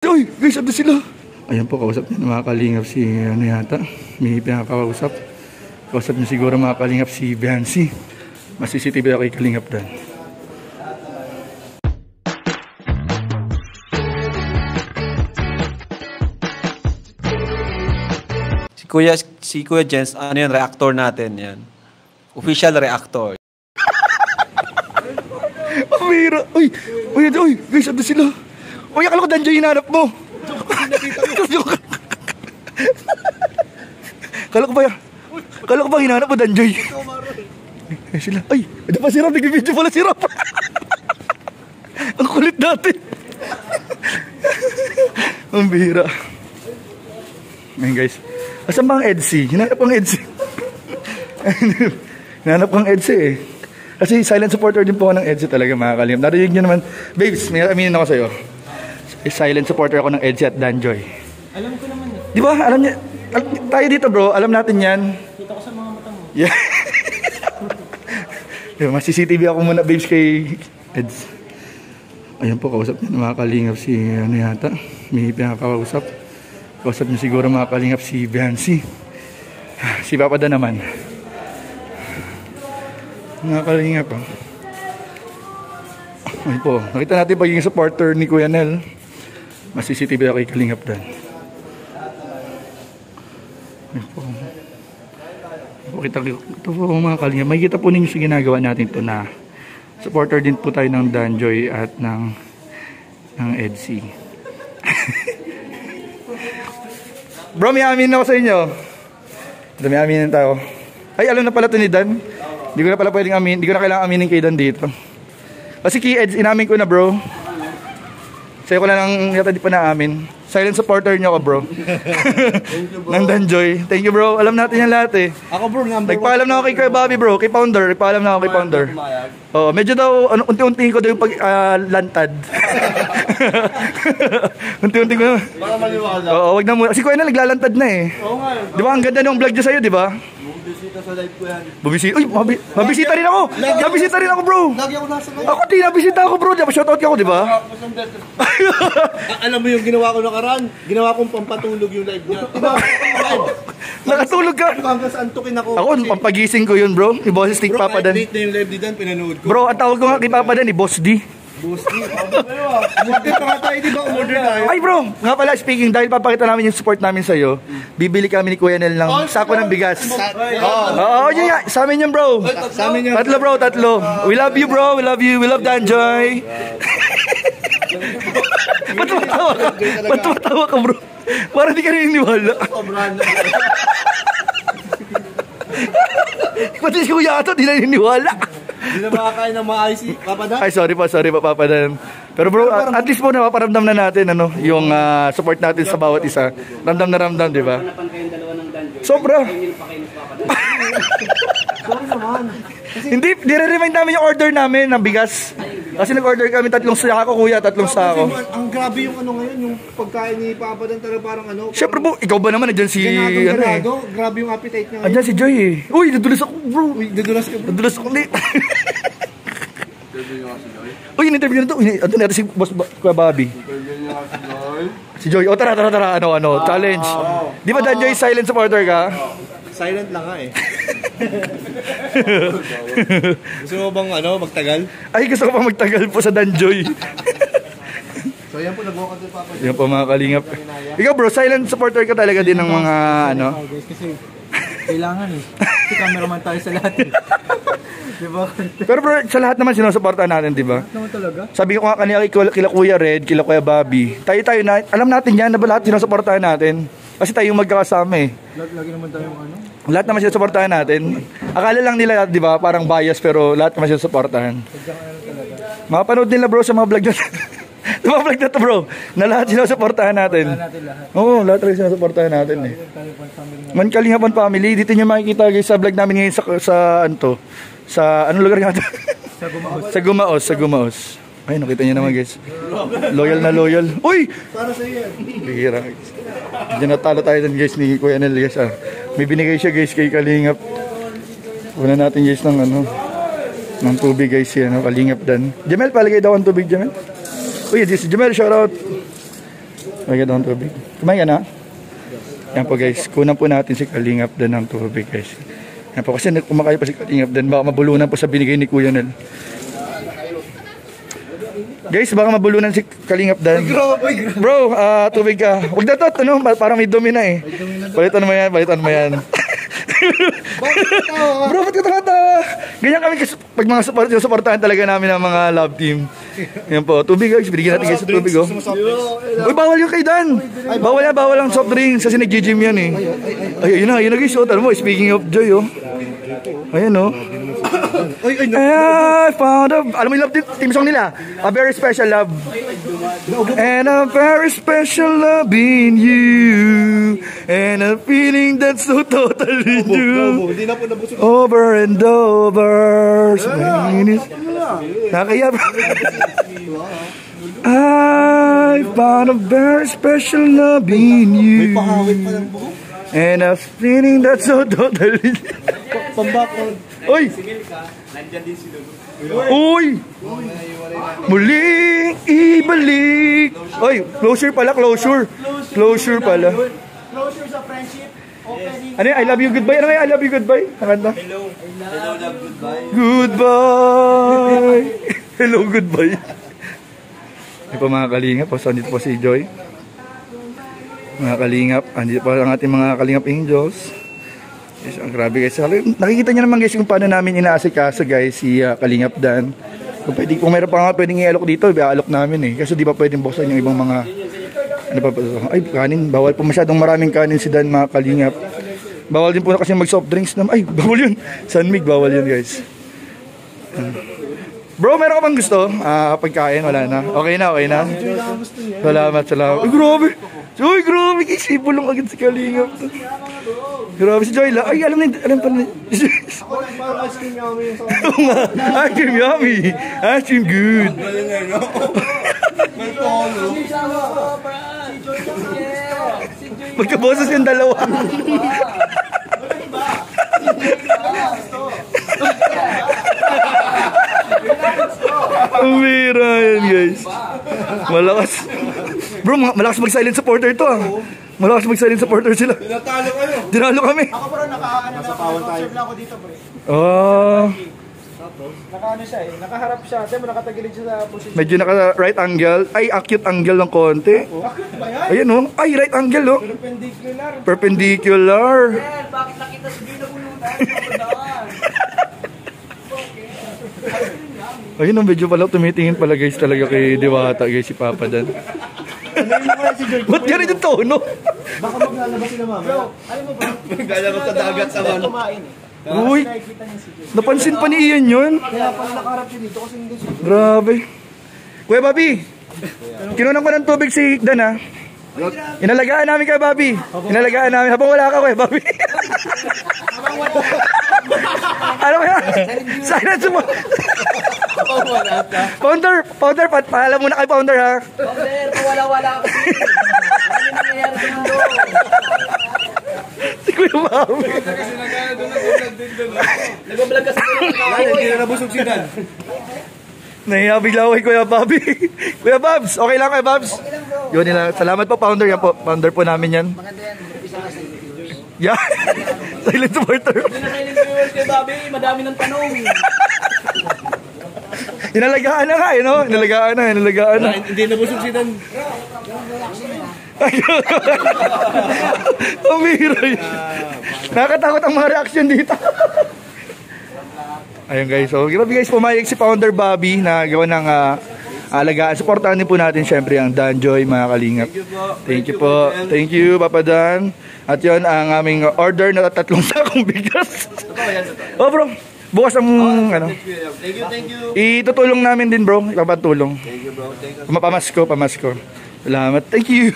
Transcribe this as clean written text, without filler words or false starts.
Uy, guys, ando sila. Ayan po, kausap niya mga kalingap si ano yata. May pinakausap. Kausap niya siguro mga kalingap si Biancy. Mas CCTV ako kay kalingap dan. Si Kuya Jens, ano yun, reactor natin yan. Official reactor. Pamira! Uy, guys, ando sila. Uy, akala ko Danjoy hinanap mo. Kala ko ba hinanap mo Danjoy? Ay sila. Ay, ito pa si Rob. Nag-video pala si Rob. Ang kulit natin. Ang bihira. Ngayon guys. Asan ba ang EDC? Hinanap ang EDC. Hinanap ang EDC eh. Kasi silent supporter din po ako ng EDC talaga mga kalim. Narinig nyo naman. Babes, may aminin ako sa'yo. Silent supporter ako ng EDC at Danjoy. Alam ko naman eh. Di ba? Alam niya. Tayo dito bro. Alam natin yan. Kita ko sa mga mata mo. Yeah. Diba, mas CCTV ako muna babes kay EDC. Ayan po, kausap niya mga kalingap si ano yata. May pinakausap. Kausap niya siguro mga kalingap si Biancy. Si Papa Dan naman. Mga kalingap oh. Ay po, nakita natin pagiging supporter ni Kuya Nel. Mas CCTV ako kay kalingap Dan. Ay po. Ito po mga kalingap. Makikita po ninyo sa ginagawa natin ito na supporter din po tayo ng Danjoy at ng EDC. Bro, may amin ako sa inyo. Ito, may aminin tayo. Ay, alam na pala ito ni Dan. Hindi ko na pala pwedeng amin. Hindi ko na kailangan aminin kay Dan dito. Kasi kay Eds, inamin ko na bro. Sa'yo ko na lang yata di pa na-amin. Silent supporter nyo ako bro. Nang Danjoy. Thank you bro. Alam natin yan lahat eh. Ako bro, number 1. Nagpaalam na ako kay Kuya Bobby bro. Kay Founder. Nagpaalam na ako kay Founder. Oh, medyo daw unti-unti ko daw yung lantad. Unti-unti ko na. Para maliwala. Oo, wag na muna. Si Kuya na naglalantad na eh. Oo nga. Di ba ang ganda ng vlog niya sa'yo, di ba? Bumibisita sa live ko yan. Bumibisita? Uy, mabisita rin ako. Nabisita rin ako bro. Lagi ako nasa live. Ako din, nabisita ako bro. Diba shoutout ka ako, di ba? Alam mo yung ginawa ko nakaraan? Ginawa kong pampatulog yung live niya. Nakatulog ka. Hanggang saan tukin ako. Ako, pampagising ko yun bro. Ni Boss Stick Papa Dan. Bro, na yung live ni Dan, pinanood ko. Bro, ang tawag ko nga kay Papa Dan ni Boss D. Boss D. Umorder pa nga tayo, di ba? Umorder tayo. Ay bro, nga pala speaking, dahil papakita namin yung support namin sa'yo, bibili kami ni Kuya Nel ng sako ng bigas. Oo, yun nga. Sa amin yun bro. Sa amin yun. Tatlo bro, tatlo. We love you bro, we love you, we love Danjoy. Ba't tumatawa ka? Ba't tumatawa ka bro? Parang di ka naniniwala. Ba't si Kuya Ato di naniniwala? Hindi na makakain ng maayos si Papa Dan. Ay sorry pa Papa Dan. Pero bro, at least po napaparamdam na natin ano, yung support natin sa bawat isa. Ramdam na ramdam, di ba? Sobra. Sorry naman. Hindi, dire-remind namin yung order namin ng bigas. Kasi nag-order kami 3 sako, kuya, 3 sako. Ang grabe yung ano ngayon, yung pagkain ni Papa Dan talaga parang ano. Siyempre po, ikaw ba naman, nandiyan si... Ano eh. Grabe yung appetite niya ngayon. Nandiyan si Joy eh. Uy, nadulas ako bro. Uy, nadulas ka bro. Nadulas ako ulit. Uy, in-interview na ito. Ano natin si Boss Kuya Bobby. Si Joy. O tara. Ano, challenge. Di ba Danjoy silent supporter ka? Silent lang nga eh. Gusto mo bang magtagal? Ay, gusto ko pa magtagal po sa Danjoy. So yan po, nag-walk din Papa. Yan po mga kalingap. Ikaw bro, silent supporter ka talaga din ng mga ano? Kasi kailangan eh. Kasi cameraman tayo sa lahat eh. Diba? Pero bro, sa lahat naman sinusuportahan natin, di ba? Naman talaga. Sabi ko nga kanina kila Kuya Red, kila Kuya Bobby. Tayo na, alam natin yan na ba lahat sinusuportahan natin? Kasi tayo yung magkakasama eh. Lagi naman tayong ano? Lahat naman sinusuportahan natin. Akala lang nila, di ba, parang bias pero lahat naman sinusuportahan. Mapanood nila bro sa mga vlog na mga vlog na to bro, na lahat sinusuportahan natin. Oo, lahat rin sinusuportahan natin eh. Man Kalingapan Family, dito nyo makikita guys sa vlog namin ngayon sa anong lugar nga ito? Sa Gumaos. Ay, nakita nyo naman guys. Loyal na loyal. Uy! Para sa iyo. Bihira. Diyan natalo tayo dun guys ni Kuya Nel guys. May binigay siya guys kay Kalingap. Una natin guys ng tubig guys yan. Kalingap Dan. Jamel, palagay daw ang tubig Jamel. Uy, this is Jamel, shoutout. Lagyan daw ng tubig. Kumain ka na? Yan po guys, kunan po natin si Kalingap Dan ng tubig guys. Yan po, kasi kumakain pa si Kalingap Dan, baka mabulunan po sa binigay ni Kuya Nel. Guys, baka mabulunan si Kalingap Dan. Bro, tubig ka. Huwag na to, ano, parang may dumi na eh. Balitan mo yan, balitan mo yan. Bro, ba't ka tawa-tawa? Ganyan kami kasi pag mga supportahan talaga namin ng mga love team. Yan po, tubig guys, binigyan natin guys sa tubig oh. Uy, bawal yung kay Dan. Bawal ang soft drinks kasi nag-gym yan eh. Ay, ayun na guys, oh. Alam mo, speaking of joy oh. Ayan oh. I found a, alam mo yung love team song nila? A very special love. And a very special love in you. And a feeling that's so totally new. Over and over. Nakakaya bro. I found a very special love in you. And a feeling that's so totally Uy! Uy! Muling ibalik. Uy, closure pala, closure. Closure pala. Closure sa friendship. Opening. Ano yung I love you goodbye? Ano yung I love you goodbye? Nakanta? Hello. Hello, love, goodbye. Goodbye. Hello, goodbye. Ito po mga kalingap. Andito po si Joy. Mga kalingap. Andito po ang ating mga kalingap angels. Yes, ang grabe guys. Nakikita niyo naman guys kung paano namin inaasikaso guys si Kalingap Dan. Kung mayroon pa nga pwedeng i-alok dito, i-alok namin eh. Kasi di ba pwedeng buksan yung ibang mga ano pa, ay kanin, bawal po masyadong maraming kanin si Dan mga Kalingap. Bawal din po na kasi mag soft drinks naman. Ay, bawal yun. Sanmig, bawal yun guys. Bro, meron ka bang gusto? Pagkain, wala na. Okay na, okay na. Salamat. Uy, grabe. Uy, grabe. Isipulong agad si Kalingap. Grabe si Joy. Ay, alam pala. Ice cream yummy yung sa Ice cream yummy. Ice cream good. Magkaboses yung dalawa. Umira yan guys. Malakas. Bro, malakas mag-silent supporter to ah. Malakas mag-silent supporter sila. Tinatalo kayo. Dinalo kami. Ako bro, naka-observe lang ako dito bro. Naka-ano siya eh, nakaharap siya. Diba nakatagilid siya sa position. Medyo naka-right angle. Ay, acute angle ng konti. Bakit ba yan? Ayun oh. Ay, right angle oh. Perpendicular. Perpendicular. Bakit nakita sa Joy na bulunan? Ayun oh, medyo pala tumitingin pala guys talaga kay Diwata guys si Papa Dan. Ba't yan yung tono? Baka maglalabas sila mama. Bro, alam mo ba? Maglalabas sa dagat sa man. Uy, napansin pa ni Ian yun. Kaya pala nakaharap siya dito kasi hindi siya. Grabe. Kuya Bobby, kinunan ko ng tubig si Dan ha. Inalagaan namin kay Bobby. Inalagaan namin. Habang wala ka Kuya Bobby. Ano ba yan? Silence mo. Founder, paalam muna kay Founder ha. Founder, wala-wala ako. Ano nangyayari sa mundo? Si Kuya Bobby. Nag-vlog kasi hindi na nabusog si Dan. Nahiya bigla ako kay Kuya Bobby. Kuya Babs, okay lang Kuya Babs? Okay lang bro. Yun nila. Salamat po Founder. Yan po. Founder po namin yan. Maganda yan. Isa ka sa Yeah. Silent supporter. Hindi na silent viewers kay Bobby. Madami ng tanong. Inalagaan na nga eh, no? Inalagaan na. Hindi nabusog si Dan. Umira yun. Nakakatakot ang mga reaction dito. Ayun guys, so grabe guys, pumayag si Founder Bobby na gawa ng alagaan. Supportahan din po natin syempre ang Dan Joy mga Kalingap. Thank you po. Thank you Papa Dan. At yun ang aming order na 3 sakong bigas. Oh bro, bukas ang ano. Thank you. Itutulong namin din bro, ipapatulong. Thank you bro. Thank you. Pamasko. Salamat. Thank you.